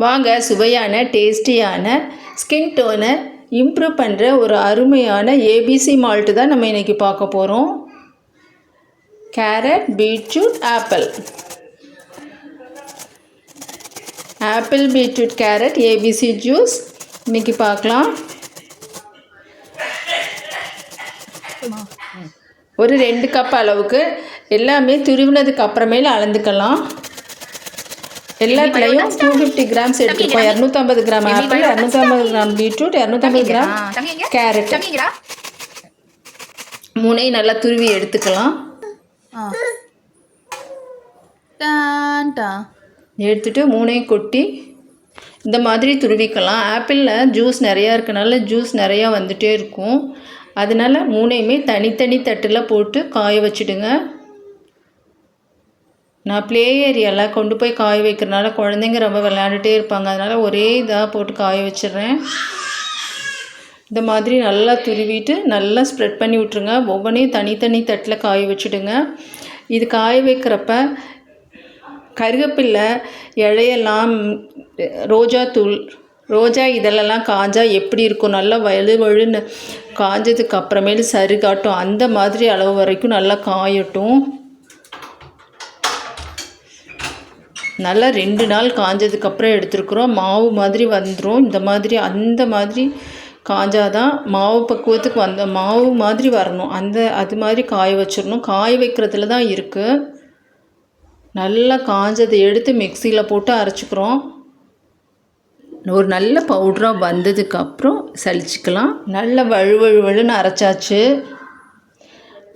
வாங்க சுவையான டேஸ்டியான ஸ்கின் டோனை இம்ப்ரூவ் பண்ணுற ஒரு அருமையான ஏபிசி மால்ட்டு தான் நம்ம இன்றைக்கி பார்க்க போகிறோம். Carrot, beetroot, apple beetroot carrot ABC juice இன்றைக்கி பார்க்கலாம். ஒரு 2 கப் அளவுக்கு எல்லாமே துருவினதுக்கு அப்புறமேல அளந்துக்கலாம். எல்லாத்துலேயும் 250 கிராம்ஸ் எடுத்துப்போம். 250 gram apple, 250 gram beetroot, 250 gram carrot, 3 நல்லா துருவி எடுத்துக்கலாம். எடுத்துட்டு 3 கொட்டி இந்த மாதிரி துருவிக்கலாம். ஆப்பிளில் ஜூஸ் நிறையா இருக்கனால ஜூஸ் நிறையா வந்துகிட்டே இருக்கும். அதனால் 3மே தனித்தனி தட்டில் போட்டு காய வச்சுடுங்க. நான் ப்ளே ஏரியாவில் கொண்டு போய் காய வைக்கிறனால குழந்தைங்க ரொம்ப விளையாண்டுட்டே இருப்பாங்க. அதனால் ஒரே இதாக போட்டு காய வச்சிடுறேன். இந்த மாதிரி நல்லா துருவிட்டு நல்லா ஸ்ப்ரெட் பண்ணி விட்ருங்க. ஒவ்வொன்றையும் தனித்தனி தட்டில் காய வச்சுடுங்க. இது காய வைக்கிறப்ப கருவேப்பிலை இலையெல்லாம், ரோஜா இதழெல்லாம் காஞ்சா எப்படி இருக்கும், நல்லா வழுன்னு காஞ்சதுக்கு அப்புறமேலு சருகாட்டும். அந்த மாதிரி அளவு வரைக்கும் நல்லா காயட்டும். நல்லா 2 நாள் காஞ்சதுக்கப்புறம் எடுத்துருக்குறோம். மாவு மாதிரி வந்துடும். இந்த மாதிரி அந்த மாதிரி காஞ்சாதான் மாவு பக்குவத்துக்கு மாவு மாதிரி வரணும். அது மாதிரி காய வச்சிடணும். காய வைக்கிறதுல தான் இருக்குது. நல்லா காஞ்சதை எடுத்து மிக்சியில் போட்டு அரைச்சிக்கிறோம். ஒரு நல்ல பவுடராக வந்ததுக்கப்புறம் சலிச்சிக்கலாம். நல்ல வழுன்னு அரைச்சாச்சு.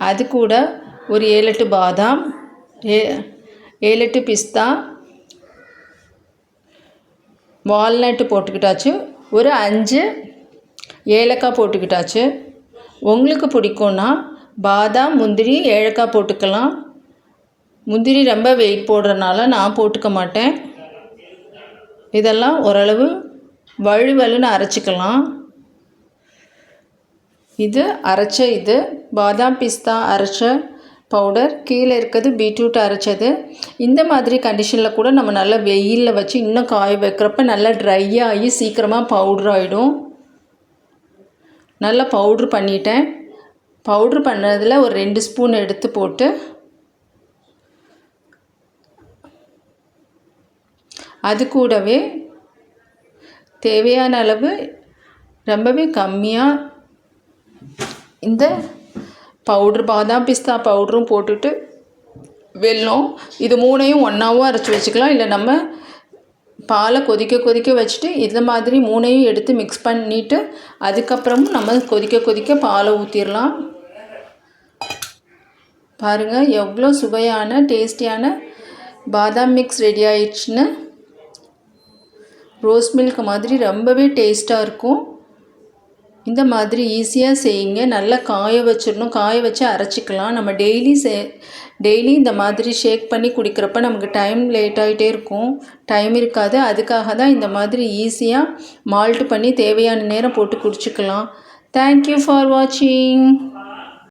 அது கூட ஒரு 7-8 பாதாம், 7-8 பிஸ்தா, வால்நட்டு போட்டுக்கிட்டாச்சு. ஒரு 5 ஏலக்காய் போட்டுக்கிட்டாச்சு. உங்களுக்கு பிடிக்கும்னா பாதாம், முந்திரி, ஏலக்காய் போட்டுக்கலாம். முந்திரி ரொம்ப வெயிட் போடுறதுனால நான் போட்டுக்க மாட்டேன். இதெல்லாம் ஓரளவு வழுன்னு அரைச்சிக்கலாம். இது பாதாம் பிஸ்தா அரைச்ச பவுடர், கீழே இருக்கிறது பீட்ரூட் அரைச்சது. இந்த மாதிரி கண்டிஷனில் கூட நம்ம நல்லா வெயிலில் வச்சு இன்னும் காய வைக்கிறப்ப நல்லா ட்ரை ஆகி சீக்கிரமாக பவுட்ரு ஆகிடும். நல்லா பவுட்ரு பண்ணிட்டேன். பவுட்ரு பண்ணதில் ஒரு 2 ஸ்பூன் எடுத்து போட்டு அது கூடவே தேவையான அளவு ரொம்பவே கம்மியாக இந்த பவுட்ரு, பாதாம் பிஸ்தா பவுட்ரும் போட்டுட்டு வெல்லம், இது 3ஐயும் ஒன்றாவும் அரைச்சி வச்சுக்கலாம். இல்லை நம்ம பாலை கொதிக்க வச்சுட்டு இந்த மாதிரி 3ஐயும் எடுத்து மிக்ஸ் பண்ணிவிட்டு அதுக்கப்புறமும் நம்ம கொதிக்க பாலை ஊற்றிடலாம். பாருங்கள் எவ்வளோ சுவையான டேஸ்டியான பாதாம் மிக்ஸ் ரெடி ஆயிடுச்சுன்னு. ரோஸ் மில்க் மாதிரி ரொம்பவே டேஸ்ட்டாக இருக்கும். இந்த மாதிரி ஈஸியாக செய்யுங்க. நல்லா காய வச்சிடணும். காய வச்சு அரைச்சிக்கலாம். நம்ம டெய்லி இந்த மாதிரி ஷேக் பண்ணி குடிக்கிறப்ப நமக்கு டைம் லேட் ஆகிட்டே இருக்கும், டைம் இருக்காது. அதுக்காக தான் இந்த மாதிரி ஈஸியாக மால்ட் பண்ணி தேவையான நேரம் போட்டு குடிச்சிக்கலாம். தேங்க்யூ ஃபார் வாட்சிங்.